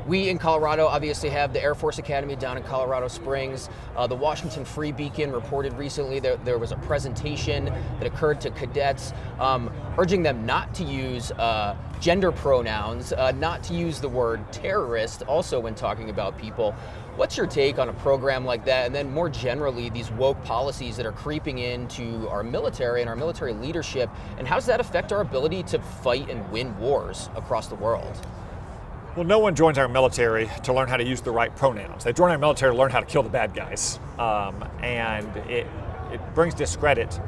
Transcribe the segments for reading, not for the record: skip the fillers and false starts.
We in Colorado obviously have the Air Force Academy down in Colorado Springs. The Washington Free Beacon reported recently that there was a presentation that occurred to cadets urging them not to use gender pronouns, not to use the word terrorist also when talking about people. What's your take on a program like that, and then more generally these woke policies that are creeping into our military and our military leadership, and how does that affect our ability to fight and win wars across the world? Well, no one joins our military to learn how to use the right pronouns. They join our military to learn how to kill the bad guys. And it brings discredit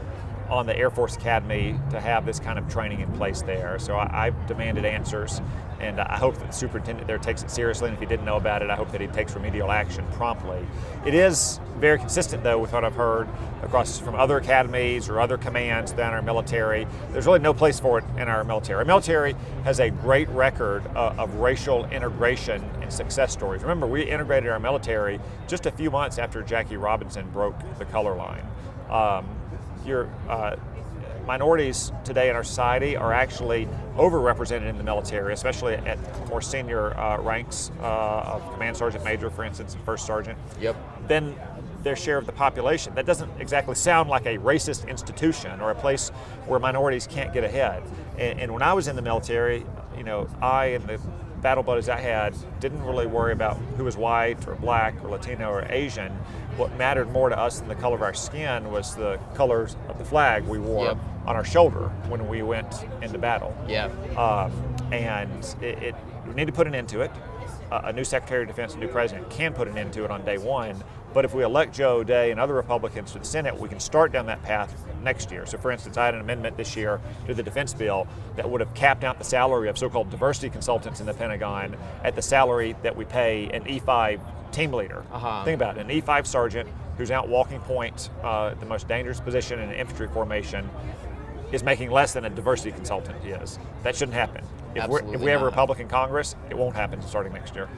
on the Air Force Academy to have this kind of training in place there. So I've demanded answers, and I hope that the superintendent there takes it seriously, and if he didn't know about it, I hope that he takes remedial action promptly. It is very consistent, though, with what I've heard across from other academies or other commands down our military. There's really no place for it in our military. Our military has a great record of racial integration and success stories. Remember, we integrated our military just a few months after Jackie Robinson broke the color line. Minorities today in our society are actually overrepresented in the military, especially at more senior ranks of command sergeant major, for instance, and first sergeant. Yep. Than their share of the population. That doesn't exactly sound like a racist institution or a place where minorities can't get ahead. And when I was in the military, I and the battle buddies I had didn't really worry about who was white or black or Latino or Asian. What mattered more to us than the color of our skin was the colors of the flag we wore Yep. on our shoulder when we went into battle. Yeah. And we need to put an end to it. A new Secretary of Defense, a new president can put an end to it on day one. But if we elect Joe O'Dea and other Republicans to the Senate, we can start down that path next year. So for instance, I had an amendment this year to the defense bill that would have capped out the salary of so-called diversity consultants in the Pentagon at the salary that we pay an E5 team leader. Think about it, an E5 sergeant who's out walking point, the most dangerous position in an infantry formation, is making less than a diversity consultant is. That shouldn't happen. If we have a Republican Congress, it won't happen starting next year.